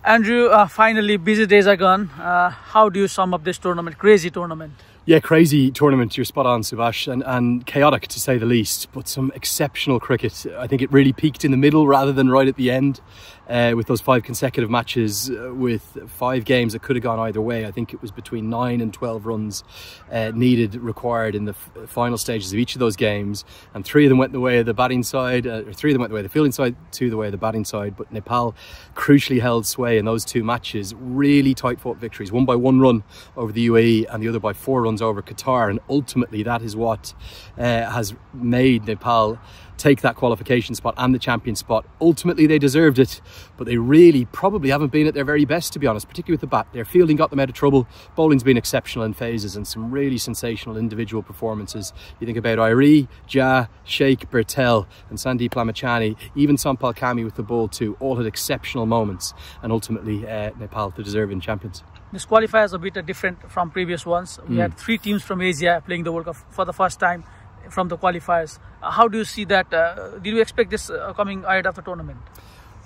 Andrew, finally busy days are gone. How do you sum up this tournament? Crazy tournament. Yeah, crazy tournament. You're spot on, Subas, and chaotic to say the least, but some exceptional cricket. I think it really peaked in the middle rather than right at the end, with those 5 consecutive matches with 5 games that could have gone either way. I think it was between 9 and 12 runs required in the final stages of each of those games, and 3 of them went the way of the batting side, or 3 of them went the way of the fielding side, 2 the way of the batting side. But Nepal crucially held sway in those 2 matches. Really tight fought victories, one by 1 run over the UAE and the other by 4 runs over Qatar, and ultimately that is what has made Nepal take that qualification spot and the champion spot. Ultimately they deserved it, but they really probably haven't been at their very best, to be honest, particularly with the bat. Their fielding got them out of trouble. Bowling's been exceptional in phases, and some really sensational individual performances. You think about Irie, Jah, Sheikh, Bertel and Sandeep Lamachani, even Sampal Kami with the ball too, all had exceptional moments, and ultimately Nepal the deserving champions. This qualifier is a bit different from previous ones. We had 3 teams from Asia playing the World Cup for the first time from the qualifiers. How do you see that? Did you expect this coming ahead of the tournament?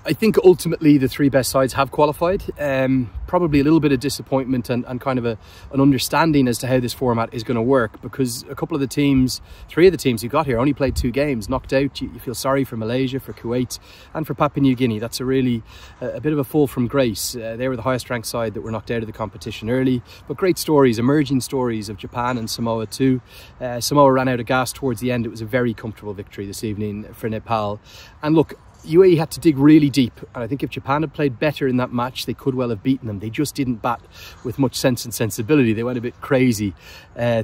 I think ultimately the 3 best sides have qualified. Probably a little bit of disappointment and kind of an understanding as to how this format is going to work, because a couple of the teams, 3 of the teams who got here only played 2 games, knocked out. You feel sorry for Malaysia, for Kuwait and for Papua New Guinea. That's a really a bit of a fall from grace. They were the highest ranked side that were knocked out of the competition early, but great stories, emerging stories of Japan and Samoa too. Samoa ran out of gas towards the end. It was a very comfortable victory this evening for Nepal. And look, UAE had to dig really deep, and I think if Japan had played better in that match, they could well have beaten them. They just didn't bat with much sense and sensibility. They went a bit crazy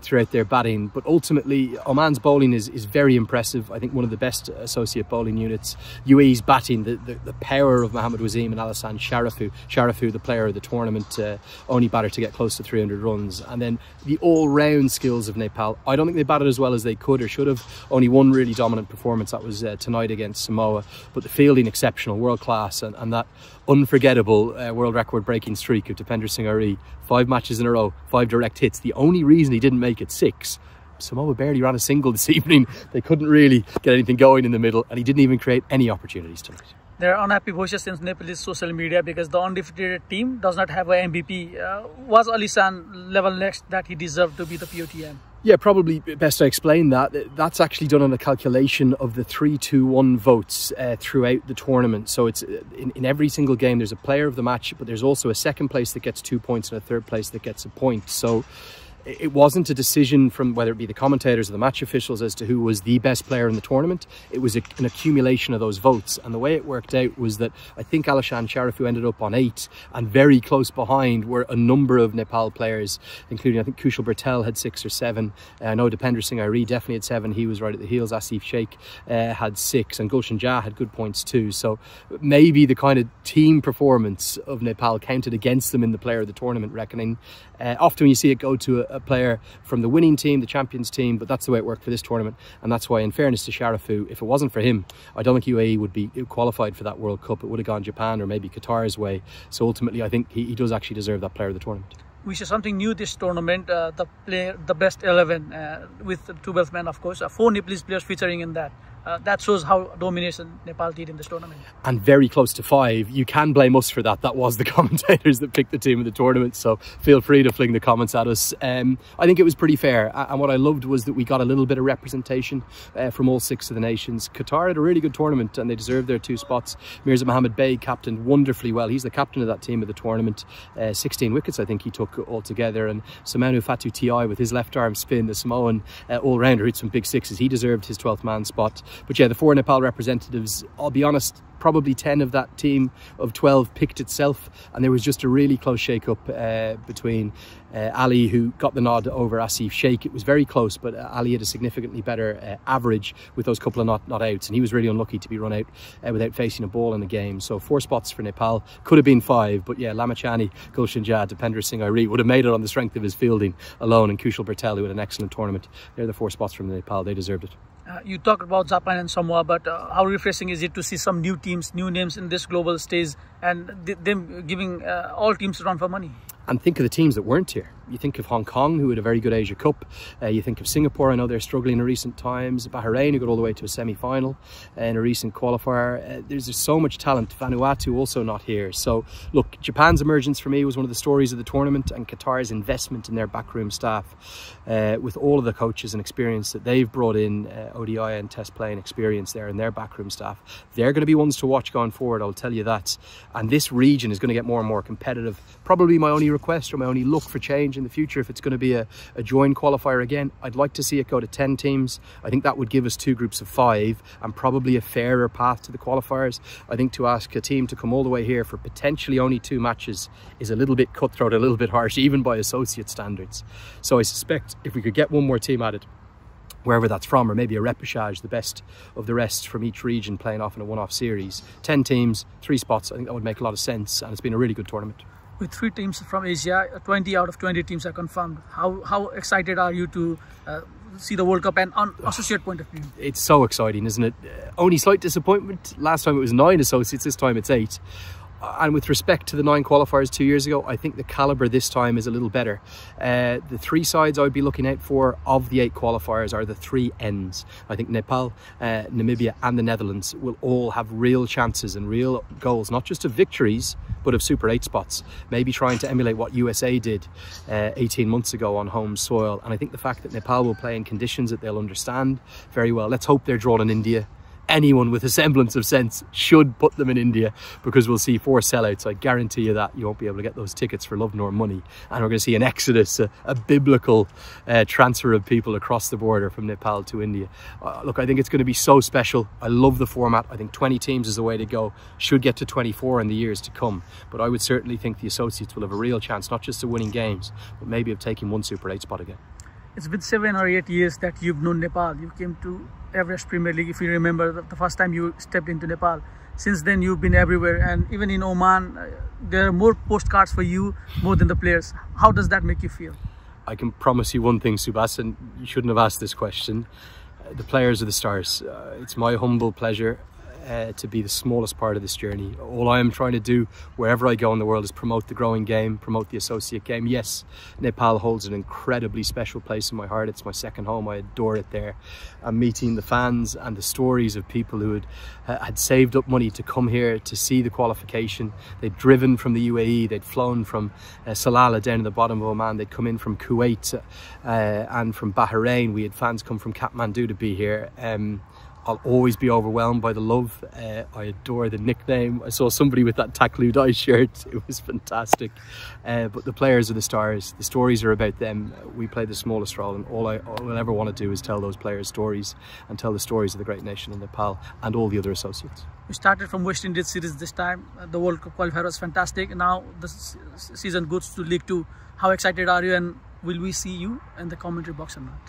throughout their batting, but ultimately Oman's bowling is very impressive. I think one of the best associate bowling units. UAE's batting, the power of Mohammad Wasim and Alishan Sarafu, the player of the tournament, only batter to get close to 300 runs, and then the all-round skills of Nepal. I don't think they batted as well as they could or should have. Only one really dominant performance, that was tonight against Samoa, but the fielding exceptional, world class, and that unforgettable world record breaking streak of Dipender Singh Ari, 5 matches in a row, 5 direct hits. The only reason he didn't make it 6, Samoa barely ran a single this evening. They couldn't really get anything going in the middle, and he didn't even create any opportunities tonight. There are unhappy voices in Nepalese social media because the undefeated team does not have an MVP. Was Alishan level next that he deserved to be the POTM? Yeah, probably best I explain that. That's actually done on a calculation of the 3-2-1 votes throughout the tournament. So it's in every single game there's a player of the match, but there's also a second place that gets 2 points and a third place that gets a point. So it wasn't a decision from whether it be the commentators or the match officials as to who was the best player in the tournament. It was an accumulation of those votes, and the way it worked out was that I think Alishan Sarafu ended up on 8, and very close behind were a number of Nepal players, including I think Kushal Bertel had 6 or 7. I know Dipender Singh Ari definitely had 7. He was right at the heels. Asif Sheikh had 6, and Gulshan Jah had good points too. So maybe the kind of team performance of Nepal counted against them in the player of the tournament reckoning. Often when you see it go to a player from the winning team, the champions team, but that's the way it worked for this tournament, and that's why, in fairness to Sarafu, if it wasn't for him, I don't think UAE would be qualified for that World Cup. It would have gone Japan or maybe Qatar's way. So ultimately I think he does actually deserve that player of the tournament. We see something new this tournament, the best 11 with 12 men, of course, 4 Nepalese players featuring in that. That shows how domination Nepal did in this tournament. And very close to 5. You can blame us for that. That was the commentators that picked the team of the tournament. So feel free to fling the comments at us. I think it was pretty fair. And what I loved was that we got a little bit of representation from all 6 of the nations. Qatar had a really good tournament and they deserved their 2 spots. Mirza Mohammed Bey captained wonderfully well. He's the captain of that team of the tournament. 16 wickets I think he took altogether. And Samanu Fatu Ti with his left arm spin, the Samoan all-rounder, hit some big 6s. He deserved his 12th man spot. But yeah, the 4 Nepal representatives, I'll be honest, probably 10 of that team of 12 picked itself, and there was just a really close shake-up between Ali, who got the nod over Asif Sheikh. It was very close, but Ali had a significantly better average with those couple of not outs, and he was really unlucky to be run out without facing a ball in the game. So 4 spots for Nepal, could have been 5, but yeah, Lamachani, Gulshan Jah, Dipender Singh Ari would have made it on the strength of his fielding alone, and Kushal Bertel, who had an excellent tournament. They're the 4 spots from Nepal. They deserved it. You talked about Japan and Samoa, but how refreshing is it to see some new teams, new names in this global stage, and them giving all teams a run for money? And think of the teams that weren't here. You think of Hong Kong, who had a very good Asia Cup. You think of Singapore, I know they're struggling in recent times. Bahrain, who got all the way to a semi-final in a recent qualifier. There's just so much talent. Vanuatu also not here. So look, Japan's emergence for me was one of the stories of the tournament, and Qatar's investment in their backroom staff, with all of the coaches and experience that they've brought in, ODI and test playing experience there in their backroom staff. They're going to be ones to watch going forward, I'll tell you that. And this region is going to get more and more competitive. Probably my only request or my only look for change in the future, if it's going to be a joint qualifier again, I'd like to see it go to 10 teams. I think that would give us 2 groups of 5 and probably a fairer path to the qualifiers. I think to ask a team to come all the way here for potentially only 2 matches is a little bit cutthroat, a little bit harsh, even by associate standards. So I suspect if we could get one more team added, wherever that's from, or maybe a repechage, the best of the rest from each region playing off in a one-off series. 10 teams, 3 spots, I think that would make a lot of sense, and it's been a really good tournament. With 3 teams from Asia, 20 out of 20 teams are confirmed. How excited are you to see the World Cup and on associate point of view? It's so exciting, isn't it? Only slight disappointment. Last time it was 9 associates, this time it's 8. And with respect to the 9 qualifiers 2 years ago, I think the calibre this time is a little better. The 3 sides I would be looking out for of the 8 qualifiers are the 3 ends. I think Nepal, Namibia and the Netherlands will all have real chances and real goals, not just of victories, but of Super 8 spots. Maybe trying to emulate what USA did 18 months ago on home soil. And I think the fact that Nepal will play in conditions that they'll understand very well. Let's hope they're drawn in India. Anyone with a semblance of sense should put them in India, because we'll see 4 sellouts. I guarantee you that. You won't be able to get those tickets for love nor money, and we're going to see an exodus, a biblical transfer of people across the border from Nepal to India. Look, I think it's going to be so special. I love the format. I think 20 teams is the way to go. Should get to 24 in the years to come, but I would certainly think the associates will have a real chance, not just of winning games, but maybe of taking 1 Super 8 spot again. It's been 7 or 8 years that you've known Nepal. You came to Everest Premier League, if you remember, the first time you stepped into Nepal. Since then, you've been everywhere, and even in Oman, there are more postcards for you, more than the players. How does that make you feel? I can promise you one thing, Subas, and you shouldn't have asked this question. The players are the stars. It's my humble pleasure to be the smallest part of this journey. All I am trying to do wherever I go in the world is promote the growing game, promote the associate game. Yes, Nepal holds an incredibly special place in my heart. It's my second home. I adore it there. I'm meeting the fans and the stories of people who had saved up money to come here to see the qualification. They'd driven from the UAE, they'd flown from Salalah down in the bottom of Oman, they'd come in from Kuwait and from Bahrain. We had fans come from Kathmandu to be here. I'll always be overwhelmed by the love. I adore the nickname. I saw somebody with that Taklu Dai shirt. It was fantastic. But the players are the stars. The stories are about them. We play the smallest role, and all I'll ever want to do is tell those players' stories and tell the stories of the great nation in Nepal and all the other associates. We started from West Indies series this time. The World Cup qualifier was fantastic. Now the season goes to League 2. How excited are you, and will we see you in the commentary box or not?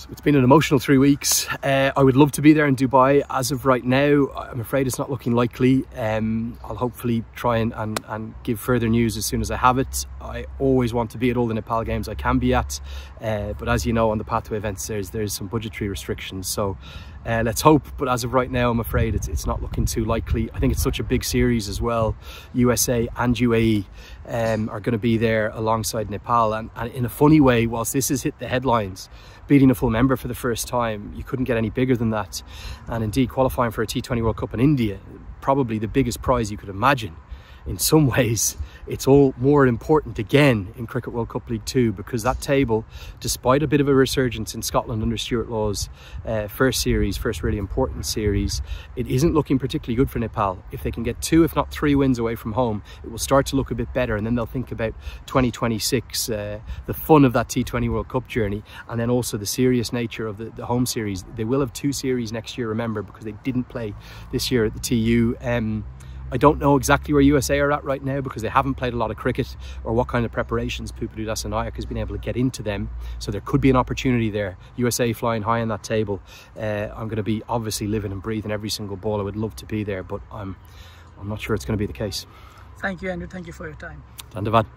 It's been an emotional 3 weeks. I would love to be there in Dubai. As of right now, I'm afraid it's not looking likely. I'll hopefully try and give further news as soon as I have it. I always want to be at all the Nepal games I can be at. But as you know, on the pathway events, there's some budgetary restrictions. So let's hope. But as of right now, I'm afraid it's not looking too likely. I think it's such a big series as well. USA and UAE are going to be there alongside Nepal. And in a funny way, whilst this has hit the headlines, beating a full member for the first time, you couldn't get any bigger than that. And indeed, qualifying for a T20 World Cup in India, probably the biggest prize you could imagine. In some ways, it's all more important again in Cricket World Cup League 2, because that table, despite a bit of a resurgence in Scotland under Stuart Law's first really important series, it isn't looking particularly good for Nepal. If they can get 2, if not 3 wins away from home, it will start to look a bit better, and then they'll think about 2026, the fun of that T20 World Cup journey, and then also the serious nature of the home series. They will have 2 series next year, remember, because they didn't play this year at the TU. I don't know exactly where USA are at right now, because they haven't played a lot of cricket, or what kind of preparations Pupudu Dasanayak has been able to get into them. So there could be an opportunity there. USA flying high on that table. I'm going to be obviously living and breathing every single ball. I would love to be there, but I'm not sure it's going to be the case. Thank you, Andrew. Thank you for your time. Dandavad.